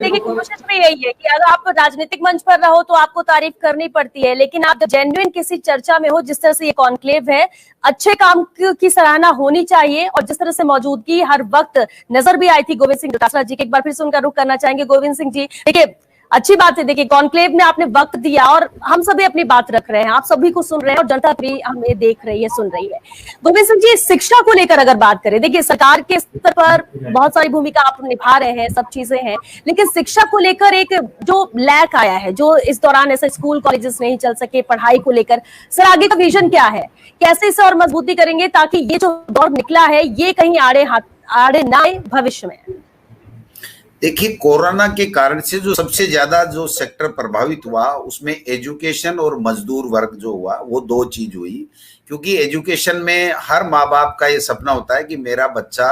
देखिए कोशिश में यही है कि अगर आप राजनीतिक मंच पर रहो तो आपको तारीफ करनी पड़ती है, लेकिन आप जब जेन्युइन किसी चर्चा में हो, जिस तरह से ये कॉन्क्लेव है, अच्छे काम की सराहना होनी चाहिए। और जिस तरह से मौजूदगी हर वक्त नजर भी आई थी गोविंद सिंह डोटासरा जी के, एक बार फिर से उनका रुख करना चाहेंगे। गोविंद सिंह जी, देखिए अच्छी बात है, देखिए कॉन्क्लेव में आपने वक्त दिया और हम सभी अपनी बात रख रहे हैं, आप सभी को सुन रहे हैं और जनता भी हमें देख रही है, सुन रही है। गोविंद सिंह जी, शिक्षा को लेकर अगर बात करें, देखिए सरकार के स्तर पर बहुत सारी भूमिका आप निभा रहे हैं, सब चीजें हैं, लेकिन शिक्षा को लेकर एक जो लैक आया है, जो इस दौरान ऐसे स्कूल कॉलेजेस नहीं चल सके, पढ़ाई को लेकर सर आगे का विजन क्या है, कैसे इसे और मजबूती करेंगे ताकि ये जो दौर निकला है ये कहीं आड़े ना आए भविष्य में? देखिए, कोरोना के कारण से जो सबसे ज्यादा जो सेक्टर प्रभावित हुआ उसमें एजुकेशन और मजदूर वर्ग जो हुआ, वो दो चीज हुई। क्योंकि एजुकेशन में हर माँ बाप का ये सपना होता है कि मेरा बच्चा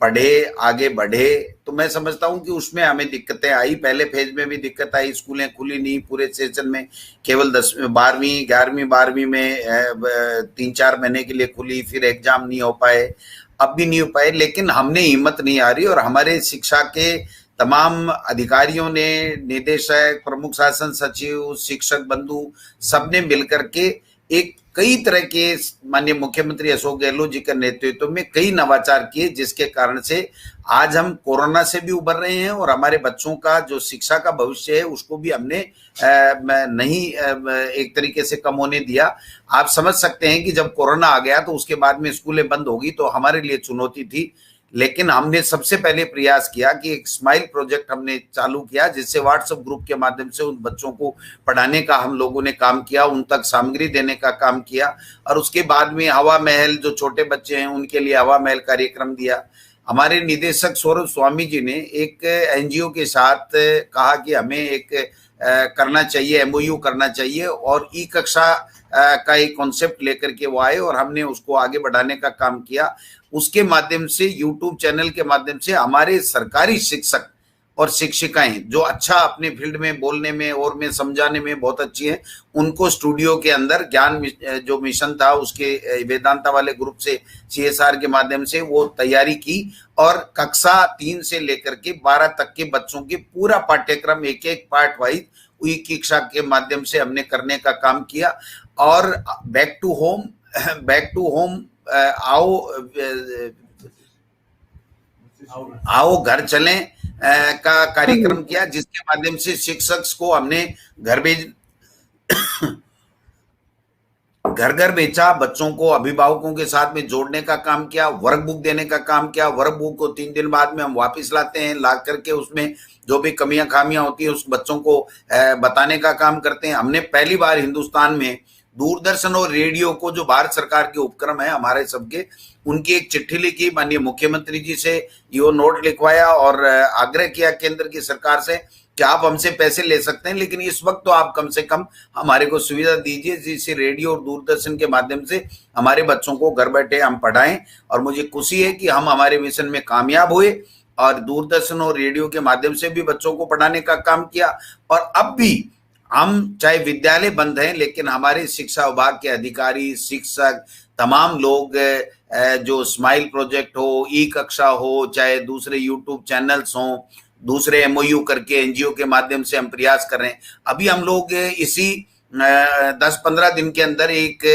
पढ़े, आगे बढ़े। तो मैं समझता हूँ कि उसमें हमें दिक्कतें आई, पहले फेज में भी दिक्कत आई, स्कूलें खुली नहीं पूरे सेशन में, केवल 10वीं 12वीं 11वीं 12वीं में 3-4 महीने के लिए खुली, फिर एग्जाम नहीं हो पाए, अब भी नहीं हो पाए। लेकिन हमने हिम्मत नहीं हारी और हमारे शिक्षा के तमाम अधिकारियों ने, निदेशक, प्रमुख शासन सचिव, शिक्षक बंधु, सबने मिलकर के एक कई तरह के, माननीय मुख्यमंत्री अशोक गहलोत जी के नेतृत्व में कई नवाचार किए, जिसके कारण से आज हम कोरोना से भी उबर रहे हैं और हमारे बच्चों का जो शिक्षा का भविष्य है उसको भी हमने नहीं एक तरीके से कम होने दिया। आप समझ सकते हैं कि जब कोरोना आ गया तो उसके बाद में स्कूलें बंद होगी, तो हमारे लिए चुनौती थी। लेकिन हमने सबसे पहले प्रयास किया कि एक स्माइल प्रोजेक्ट हमने चालू किया, जिससे व्हाट्सएप ग्रुप के माध्यम से उन बच्चों को पढ़ाने का हम लोगों ने काम किया, उन तक सामग्री देने का काम किया। और उसके बाद में हवा महल, जो छोटे बच्चे हैं उनके लिए हवा महल कार्यक्रम दिया। हमारे निदेशक सौरभ स्वामी जी ने एक एनजीओ के साथ कहा कि हमें एक करना चाहिए, एमओयू करना चाहिए, और ई कक्षा का एक कॉन्सेप्ट लेकर के वो आए और हमने उसको आगे बढ़ाने का काम किया। उसके माध्यम से यूट्यूब चैनल के माध्यम से हमारे सरकारी शिक्षक और शिक्षिकाएं जो अच्छा अपने फील्ड में बोलने में और में समझाने में बहुत अच्छी हैं, उनको स्टूडियो के अंदर ज्ञान जो मिशन था उसके वेदांता वाले ग्रुप से CSR के माध्यम से वो तैयारी की और कक्षा 3 से लेकर के 12 तक के बच्चों के पूरा पाठ्यक्रम एक एक पार्ट वाइज ई कक्षा के माध्यम से हमने करने का काम किया। और बैक टू होम आओ घर चलें का कार्यक्रम किया, जिसके माध्यम से शिक्षक को हमने घर घर भेजा, बच्चों को अभिभावकों के साथ में जोड़ने का काम किया, वर्क बुक देने का काम किया। वर्क बुक को 3 दिन बाद में हम वापस लाते हैं, ला करके उसमें जो भी कमियां खामियां होती है उस बच्चों को बताने का काम करते हैं। हमने पहली बार हिंदुस्तान में दूरदर्शन और रेडियो को, जो भारत सरकार के उपक्रम है हमारे सबके, उनकी एक चिट्ठी लिखी, माननीय मुख्यमंत्री जी से यो नोट लिखवाया और आग्रह किया केंद्र की सरकार से कि आप हमसे पैसे ले सकते हैं, लेकिन इस वक्त तो आप कम से कम हमारे को सुविधा दीजिए जिससे रेडियो और दूरदर्शन के माध्यम से हमारे बच्चों को घर बैठे हम पढ़ाएं। और मुझे खुशी है कि हम हमारे मिशन में कामयाब हुए और दूरदर्शन और रेडियो के माध्यम से भी बच्चों को पढ़ाने का काम किया। और अब भी हम, चाहे विद्यालय बंद हैं, लेकिन हमारे शिक्षा विभाग के अधिकारी, शिक्षक, तमाम लोग, जो स्माइल प्रोजेक्ट हो, ई कक्षा हो, चाहे दूसरे यूट्यूब चैनल्स हों, दूसरे एमओयू करके एनजीओ के माध्यम से हम प्रयास कर रहे हैं। अभी हम लोग इसी 10-15 दिन के अंदर एक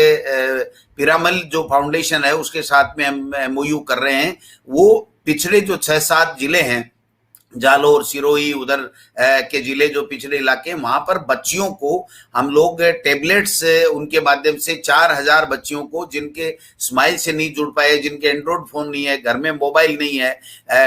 पिरामल जो फाउंडेशन है उसके साथ में हम एमओयू कर रहे हैं। वो पिछड़े जो 6-7 जिले हैं, जालोर, सिरोही, उधर के जिले जो पिछड़े इलाके, वहां पर बच्चियों को हम लोग टेबलेट्स उनके माध्यम से 4000 बच्चियों को जिनके स्माइल से नहीं जुड़ पाए, जिनके एंड्रॉइड फोन नहीं है, घर में मोबाइल नहीं है,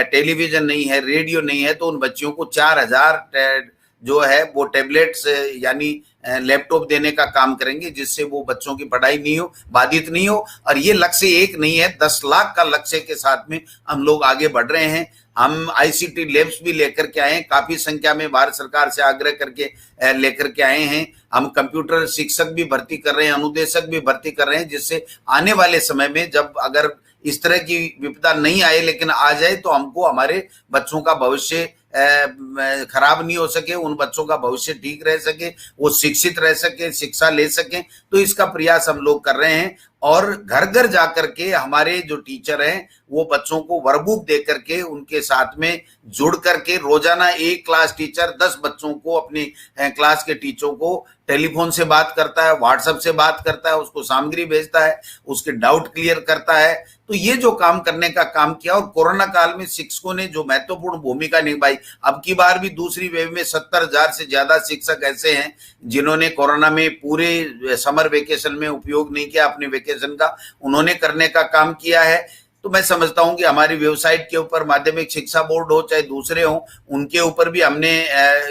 टेलीविजन नहीं है, रेडियो नहीं है, तो उन बच्चियों को 4000 जो है वो टेबलेट्स यानी लैपटॉप देने का काम करेंगे, जिससे वो बच्चों की पढ़ाई नहीं हो, बाधित नहीं हो। और ये लक्ष्य एक नहीं है, 10 लाख का लक्ष्य के साथ में हम लोग आगे बढ़ रहे हैं। हम ICT लैब्स भी लेकर के आए हैं, काफी संख्या में भारत सरकार से आग्रह करके लेकर के आए हैं। हम कंप्यूटर शिक्षक भी भर्ती कर रहे हैं, अनुदेशक भी भर्ती कर रहे हैं, जिससे आने वाले समय में जब अगर इस तरह की विपदा नहीं आए लेकिन आ जाए तो हमको हमारे बच्चों का भविष्य खराब नहीं हो सके, उन बच्चों का भविष्य ठीक रह सके, वो शिक्षित रह सके, शिक्षा ले सके, तो इसका प्रयास हम लोग कर रहे हैं। और घर घर जाकर के हमारे जो टीचर हैं वो बच्चों को वर्कबुक दे करके उनके साथ में जुड़ करके रोजाना एक क्लास टीचर 10 बच्चों को, अपनी क्लास के टीचरों को टेलीफोन से बात करता है, व्हाट्सएप से बात करता है, उसको सामग्री भेजता है, उसके डाउट क्लियर करता है। तो ये जो काम करने का काम किया, और कोरोना काल में शिक्षकों ने जो महत्वपूर्ण भूमिका निभाई, अब की बार भी दूसरी वेव में 70,000 से ज्यादा शिक्षक ऐसे हैं जिन्होंने कोरोना में पूरे समर वेकेशन में उपयोग नहीं किया अपने वेकेशन का, उन्होंने करने का काम किया है। तो मैं समझता हूं कि हमारी वेबसाइट के ऊपर माध्यमिक शिक्षा बोर्ड हो चाहे दूसरे हो, उनके ऊपर भी हमने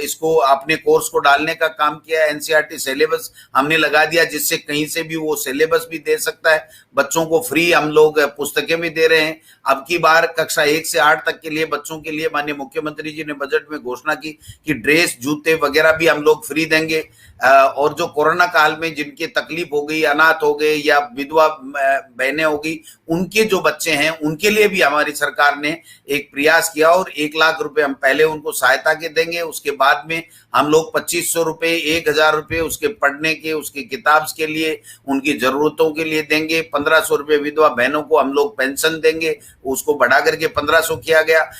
इसको अपने कोर्स को डालने का काम किया है। एनसीईआरटी सिलेबस हमने लगा दिया जिससे कहीं से भी वो सिलेबस भी दे सकता है। बच्चों को फ्री हम लोग पुस्तकें भी दे रहे हैं। अब की बार कक्षा 1 से 8 तक के लिए बच्चों के लिए माननीय मुख्यमंत्री जी ने बजट में घोषणा की कि ड्रेस, जूते वगैरह भी हम लोग फ्री देंगे। और जो कोरोना काल में जिनकी तकलीफ हो गई, अनाथ हो गए या विधवा बहनें हो गई, उनके जो बच्चे हैं उनके लिए भी हमारी सरकार ने एक प्रयास किया और 1 लाख रुपए हम पहले उनको सहायता के देंगे। उसके बाद में हम लोग 2500 रुपए, 1000 रुपए उसके पढ़ने के, उसके किताब के लिए, उनकी जरूरतों के लिए देंगे। 1500 रुपए विधवा बहनों को हम लोग पेंशन देंगे, उसको बढ़ा करके 1500 किया गया।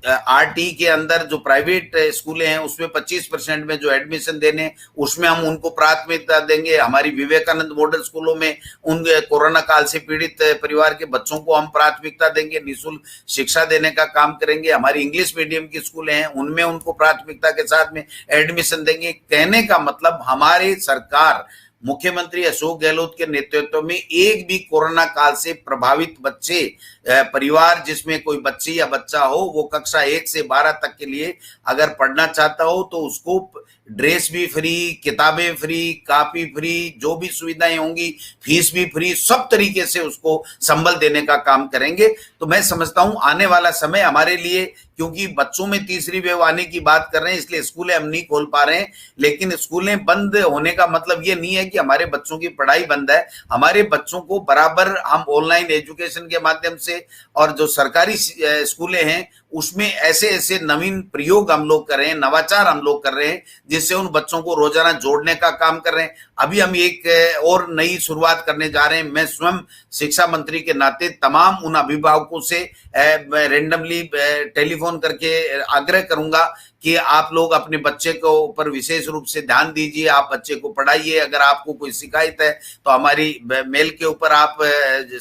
आरटी के अंदर जो प्राइवेट स्कूलें हैं उसमें 25% में जो एडमिशन देने, उसमें हम उनको प्राथमिकता देंगे। हमारी विवेकानंद मॉडल स्कूलों में उन कोरोना काल से पीड़ित परिवार के बच्चों को हम प्राथमिकता देंगे, निःशुल्क शिक्षा देने का काम करेंगे। हमारी इंग्लिश मीडियम की स्कूलें हैं उनमें उनको प्राथमिकता के साथ में एडमिशन देंगे। कहने का मतलब हमारी सरकार मुख्यमंत्री अशोक गहलोत के नेतृत्व में एक भी कोरोना काल से प्रभावित बच्चे, परिवार जिसमें कोई बच्ची या बच्चा हो, वो कक्षा 1 से 12 तक के लिए अगर पढ़ना चाहता हो तो उसको ड्रेस भी फ्री, किताबें फ्री, कॉपी फ्री, जो भी सुविधाएं होंगी, फीस भी फ्री, सब तरीके से उसको संबल देने का काम करेंगे। तो मैं समझता हूं आने वाला समय हमारे लिए, क्योंकि बच्चों में तीसरी वेव आने की बात कर रहे हैं इसलिए स्कूलें हम नहीं खोल पा रहे हैं, लेकिन स्कूलें बंद होने का मतलब ये नहीं है कि हमारे बच्चों की पढ़ाई बंद है। हमारे बच्चों को बराबर हम ऑनलाइन एजुकेशन के माध्यम से, और जो सरकारी स्कूलें हैं उसमें ऐसे ऐसे नवीन प्रयोग हम लोग कर रहे हैं, नवाचार हम लोग कर रहे हैं, जिससे उन बच्चों को रोजाना जोड़ने का काम कर रहे हैं। अभी हम एक और नई शुरुआत करने जा रहे हैं। मैं स्वयं शिक्षा मंत्री के नाते तमाम उन अभिभावकों से रेंडमली टेलीफोन करके आग्रह करूंगा कि आप लोग अपने बच्चे को ऊपर विशेष रूप से ध्यान दीजिए, आप बच्चे को पढ़ाइए। अगर आपको कोई शिकायत है तो हमारी मेल के ऊपर आप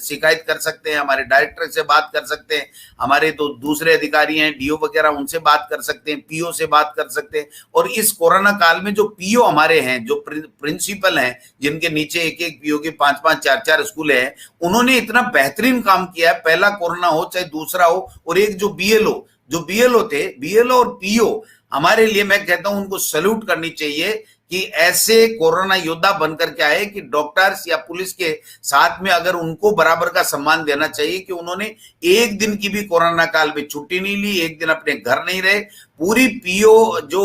शिकायत कर सकते हैं, हमारे डायरेक्टर से बात कर सकते हैं, हमारे तो दूसरे अधिकारी हैं डीओ वगैरह, उनसे बात कर सकते हैं, पीओ से बात कर सकते हैं। और इस कोरोना काल में जो पीओ हमारे हैं, जो प्रिंसिपल हैं, जिनके नीचे एक एक पीओ की 5-5, 4-4 स्कूल हैं, उन्होंने इतना बेहतरीन काम किया है। पहला कोरोना हो चाहे दूसरा हो, और एक जो बीएलओ थे, बीएलओ और पीओ, हमारे लिए मैं कहता हूं उनको सैल्यूट करनी चाहिए कि ऐसे कोरोना योद्धा बनकर के आए कि डॉक्टर्स या पुलिस के साथ में अगर उनको बराबर का सम्मान देना चाहिए कि उन्होंने एक दिन की भी कोरोना काल में छुट्टी नहीं ली, एक दिन अपने घर नहीं रहे। पूरी पीओ जो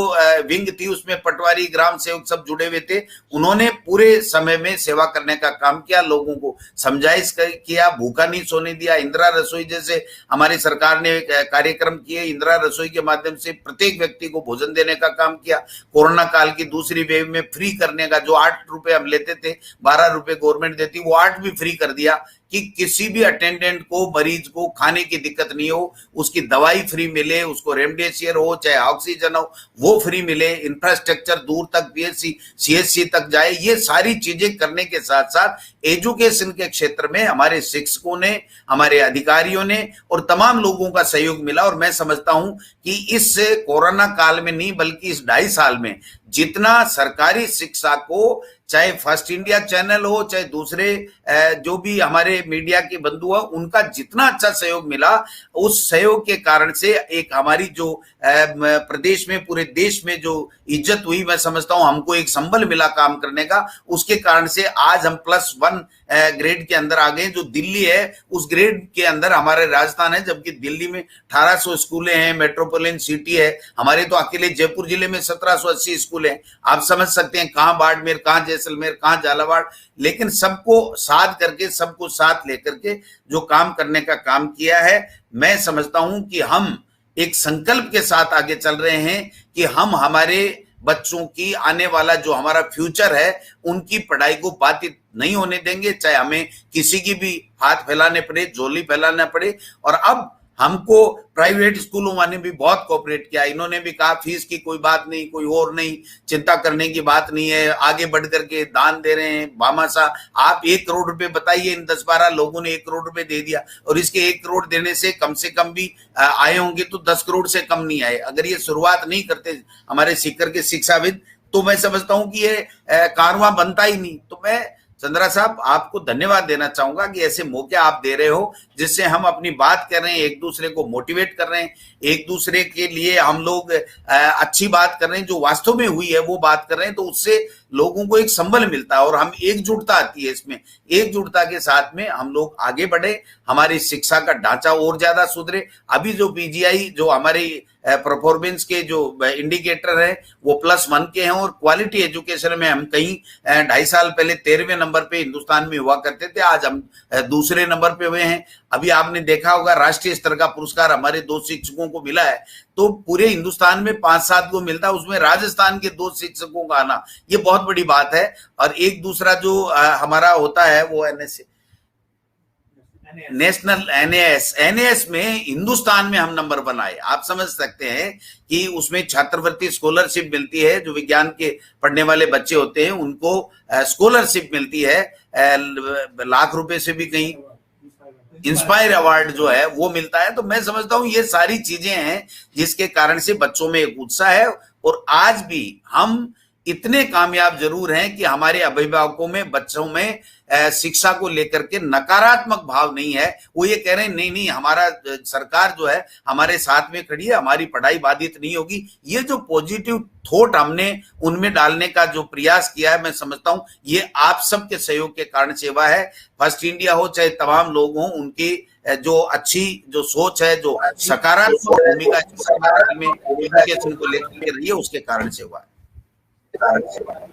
विंग थी उसमें पटवारी, ग्राम सेवक सब जुड़े हुए थे, उन्होंने पूरे समय में सेवा करने का काम किया, लोगों को समझाइश किया, भूखा नहीं सोने दिया। इंदिरा रसोई जैसे हमारी सरकार ने कार्यक्रम किए, इंदिरा रसोई के माध्यम से प्रत्येक व्यक्ति को भोजन देने का काम किया। कोरोना काल की दूसरी वेव में फ्री करने का, जो 8 रुपए हम लेते थे 12 रुपए गवर्नमेंट देती, वो 8 भी फ्री कर दिया कि किसी भी अटेंडेंट को, मरीज को खाने की दिक्कत नहीं हो, उसकी दवाई फ्री मिले, उसको रेमडेसिविर हो चाहे ऑक्सीजन हो वो फ्री मिले, इंफ्रास्ट्रक्चर दूर तक पीएचसी सीएचसी तक जाए। ये सारी चीजें करने के साथ साथ एजुकेशन के क्षेत्र में हमारे शिक्षकों ने, हमारे अधिकारियों ने और तमाम लोगों का सहयोग मिला। और मैं समझता हूं कि इस कोरोना काल में नहीं बल्कि इस 2.5 साल में जितना सरकारी शिक्षा को, चाहे फर्स्ट इंडिया चैनल हो चाहे दूसरे जो भी हमारे मीडिया के बंधु हैं, उनका जितना अच्छा सहयोग मिला, उस सहयोग के कारण से एक हमारी जो प्रदेश में, पूरे देश में जो इज्जत हुई, मैं समझता हूं हमको एक संबल मिला काम करने का। उसके कारण से आज हम +1 ग्रेड के अंदर आ गए। जो दिल्ली है उस ग्रेड के अंदर हमारे राजस्थान है, जबकि दिल्ली में 1800 स्कूलें हैं, मेट्रोपोलिटन सिटी है। हमारे तो अकेले जयपुर जिले में 1780 स्कूल हैं। आप समझ सकते हैं कहां बाड़मेर, कहां जैसलमेर, कहां झालावाड़, लेकिन सबको साथ करके, सबको साथ लेकर के जो काम करने का काम किया है, मैं समझता हूं कि हम एक संकल्प के साथ आगे चल रहे हैं कि हम हमारे बच्चों की आने वाला जो हमारा फ्यूचर है उनकी पढ़ाई को बाधित नहीं होने देंगे, चाहे हमें किसी की भी हाथ फैलाने पड़े, झोली फैलाना पड़े। और अब हमको प्राइवेट स्कूलों वाले भी बहुत कोऑपरेट किया, इन्होंने भी कहा फीस की कोई बात नहीं, कोई और नहीं, चिंता करने की बात नहीं है, आगे बढ़ करके दान दे रहे हैं। भामाशाह, आप 1 करोड़ रुपए बताइए, इन 10-12 लोगों ने 1 करोड़ रुपए दे दिया, और इसके 1 करोड़ देने से कम भी आए होंगे तो 10 करोड़ से कम नहीं आए। अगर ये शुरुआत नहीं करते हमारे सीकर के शिक्षाविद, तो मैं समझता हूं कि ये कारवां बनता ही नहीं। तो मैं चंद्रा साहब आपको धन्यवाद देना चाहूंगा कि ऐसे मौके आप दे रहे हो, जिससे हम अपनी बात कर रहे हैं, एक दूसरे को मोटिवेट कर रहे हैं, एक दूसरे के लिए हम लोग अच्छी बात कर रहे हैं, जो वास्तव में हुई है वो बात कर रहे हैं, तो उससे लोगों को एक संबल मिलता है और हम एकजुटता आती है इसमें। एकजुटता के साथ में हम लोग आगे बढ़े, हमारी शिक्षा का ढांचा और ज्यादा सुधरे। अभी जो पीजीआई जो हमारी परफॉर्मेंस के जो इंडिकेटर है वो +1 के हैं, और क्वालिटी एजुकेशन में हम कहीं 2.5 साल पहले 13वें नंबर पे हिंदुस्तान में हुआ करते थे, आज हम दूसरे नंबर पे हुए हैं। अभी आपने देखा होगा राष्ट्रीय स्तर का पुरस्कार हमारे 2 शिक्षकों को मिला है, तो पूरे हिंदुस्तान में 5-7 को मिलता है, उसमें राजस्थान के 2 शिक्षकों का आना ये बहुत बड़ी बात है। और एक दूसरा जो हमारा होता है वो नेशनल एनएएस में हिंदुस्तान में हम नंबर 1 आए। आप समझ सकते हैं कि उसमें छात्रवृत्ति स्कॉलरशिप मिलती है, जो विज्ञान के पढ़ने वाले बच्चे होते हैं उनको स्कॉलरशिप मिलती है, लाख रुपए से भी कहीं इंस्पायर अवार्ड जो है वो मिलता है। तो मैं समझता हूं ये सारी चीजें हैं जिसके कारण से बच्चों में एक उत्साह है, और आज भी हम इतने कामयाब जरूर हैं कि हमारे अभिभावकों में, बच्चों में शिक्षा को लेकर के नकारात्मक भाव नहीं है। वो ये कह रहे हैं नहीं हमारा सरकार जो है हमारे साथ में खड़ी है, हमारी पढ़ाई बाधित नहीं होगी। ये जो पॉजिटिव थॉट हमने उनमें डालने का जो प्रयास किया है, मैं समझता हूं ये आप सबके सहयोग के कारण से हुआ है। फर्स्ट इंडिया हो चाहे तमाम लोग हों, उनकी जो अच्छी जो सोच है, जो सकारात्मक भूमिका एजुकेशन को लेकर के रही है, उसके कारण से हुआ है।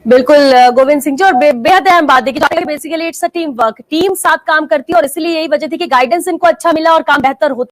बिल्कुल गोविंद सिंह जी, और बेहद अहम बात है कि basically it's a team work, team साथ काम करती है, और इसलिए यही वजह थी कि गाइडेंस इनको अच्छा मिला और काम बेहतर होता